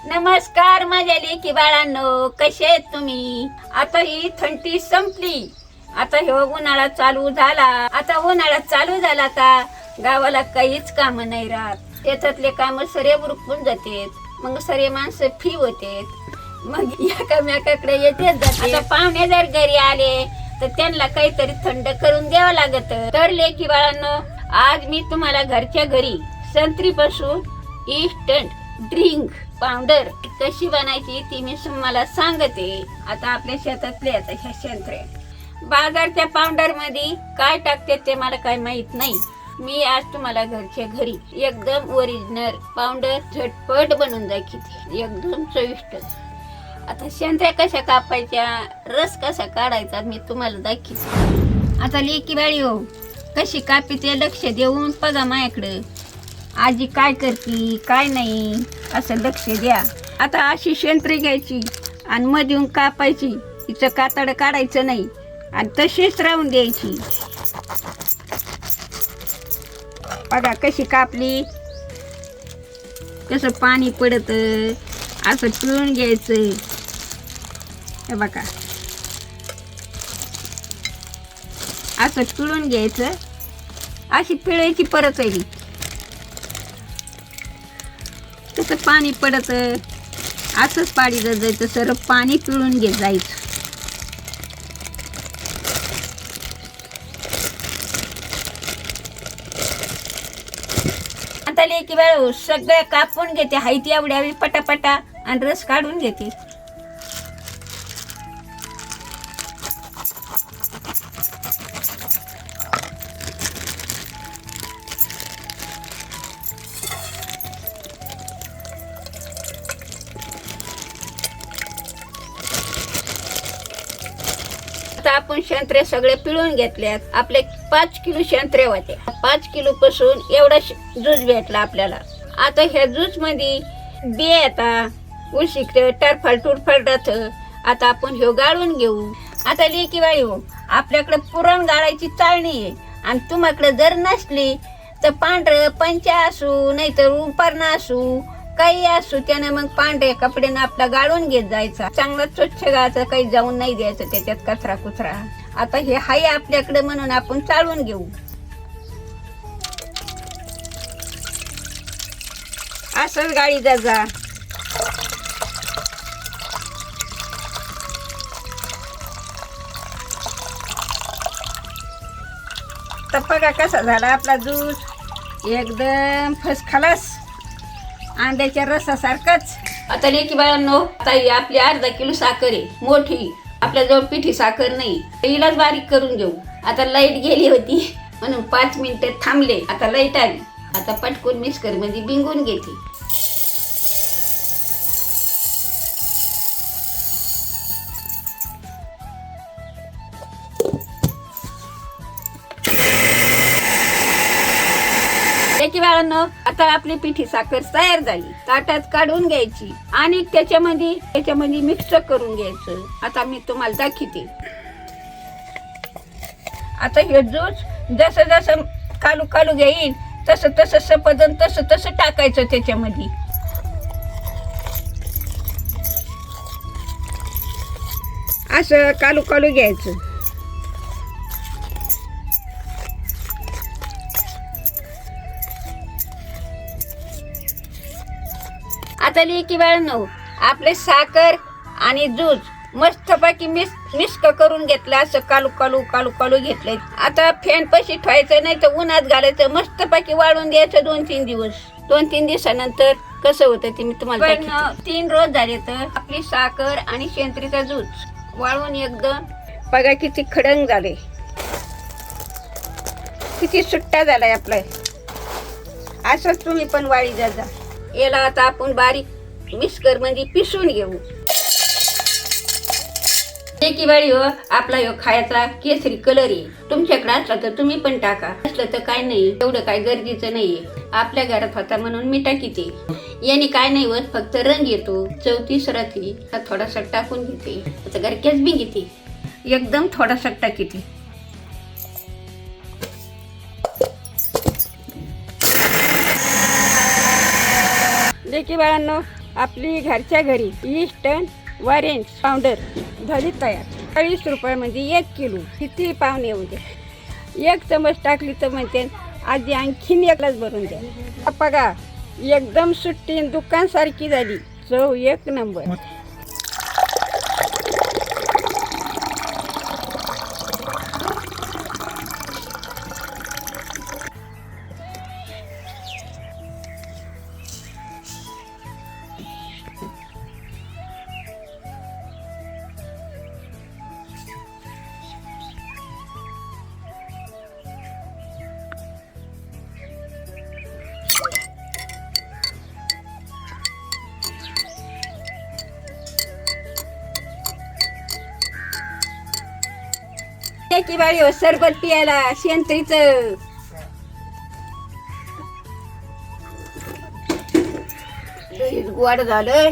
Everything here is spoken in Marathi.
नमस्कार माझ्या लेकी बाळांनो, कसे आहेत तुम्ही? आता ही थंडी संपली, आता हे उन्हाळा चालू झाला. आता गावाला काहीच काम नाही राहत. शेतातले काम सरे उरकून जातेत, मग सरे माणसं फ्री होतेत, मग एकामेकाकडे येतेच जाते. आता पाहुणे जर घरी आले तर त्यांना काहीतरी थंड करून द्यावं लागत. तर लेकी बाळांनो, आज मी तुम्हाला घरच्या घरी संत्री पासून इन्स्टंट ड्रिंक पावडर कशी बनायची ती मी तुम्हाला सांगते. आता आपल्या शेतातले आता ह्या संत्र्या बाजारच्या पावडर मध्ये काय टाकते ते मला काय माहित नाही. मी आज तुम्हाला घरच्या घरी एकदम ओरिजिनल पावडर झटपट बनवून दाखवते, एकदम चविष्ट. आता संत्र्या कशा कापायच्या, रस कसा काढायचा मी तुम्हाला दाखवते. आता लेकी बाळी हो, कशी कापी ते लक्ष देऊन बघा माझ्याकडं. आजी काय करती काय नाही असं लक्ष द्या. आता अशी संत्री घ्यायची आणि मधून कापायची, तिचं कातड काढायचं नाही आणि तशीच राहून द्यायची. बघा कशी कापली, कसं पाणी पडत, असं पिळून घ्यायचं. हे बघा असं पिळून घ्यायचं, अशी पिळायची परत आहे. कसं पाणी पडत असंच पाणी जायचं, सर्व पाणी पिळून घेत जायचं. आता लेकी बाळ सगळं कापून घेते, हायती एवढ्या पटापटा आणि रस काढून घेते. आता आपण संत्रे सगळे पिळून घेतल्यात. आपले 5 किलो संत्रे होते. 5 किलो पासून एवढा ज्यूस भेटला आपल्याला. आता ह्या ज्यूस मध्ये बी येता उशिक टरफल टुरफल राहत. आता आपण हे गाळून घेऊ. आता लेकी बाई हो, आपल्याकडे पुरण गाळायची चाळणी आहे आणि तुम्हाकडे जर नसली तर पांढरं पंचा असू नाही तर उपरणं असू काही असू, त्याने मग पांढऱ्या कपड्यानं आपला गाळून घेत जायचा. चांगला स्वच्छ गाळायचं, काही जाऊन नाही द्यायचं त्याच्यात कचरा कुचरा. आता हे हाय आपल्याकडे म्हणून आपण चाळून घेऊ. असंच गाळी जा. तर बघा कसा झाला आपला ज्यूस, एकदम फर्स्ट क्लास अंड्याच्या रसासारखंच. आता लेकी बाळांनो, आता आपली अर्धा किलो साखर आहे मोठी. आपल्याजवळ पिठी साखर नाही, हिलाच बारीक करून घेऊ. आता लाईट गेली होती म्हणून 5 मिनिटं थांबले. आता लाईट आली, आता पटकून मिक्सर मध्ये बिंगून घेते. लेकी बाळांनो, आता आपली पिठी साखर तयार झाली. ताटात काढून घ्यायची आणि त्याच्यामध्ये मिक्स करून घ्यायचं. आता मी तुम्हाला दाखवते. आता हे ज्यूस जसं जसं कालू कालू घेईन तसं तसं सपदन तसं तसं टाकायचं त्याच्यामध्ये. असं कालू कालू घ्यायचं. आता लेकी बाळांनो, आपले साखर आणि दूध मस्तपैकी मिक्स करून घेतलं. असं कालू कालू कालू कालू घेतलंय. आता फॅन पशी ठेवायचं नाही तर उन्हात घालायचं, मस्तपैकी वाळून द्यायचं 2-3 दिवस. 2-3 दिवसानंतर कसं होतं ते मी तुम्हाला दाखवते. 3 रोज झाले तर आपली साखर आणि संत्रीचा दूध वाळून एकदम बघा किती खडंग झाले, किती सुट्टा झालाय आपला. असंच तुम्ही पण वाळी जा. याला आता आपण बारीक मिक्सर मध्ये पिसून घेऊ. लेकी बाळी हो, आपला ह्यो खायचा केसरी कलर आहे. तुमच्याकडे असला तर तुम्ही पण टाका, असलं तर काय नाही, एवढं काय गरजेचं नाहीये. आपल्या घरात होता म्हणून मी टाकीते. याने काय नाही होत, फक्त रंग येतो, चौतीस राहते. थोडासा टाकून घेते. आता घरक्याच बी घेते, एकदम थोडासा टाकीते. लेकी बाळांनो, आपली घरच्या घरी ईस्टर्न ऑरेंज पावडर झाली तयार. 40 रुपयामध्ये 1 किलो. किती पाहुणे येऊ दे, 1 चमच टाकली तर म्हणते आधी आणखीन 1 ग्लास भरून द्या. बघा एकदम सुट्टी दुकानसारखी झाली, चव 1 नंबर. की बाई हो सरबत पियाला शेंत्रीचं. गोड झालं.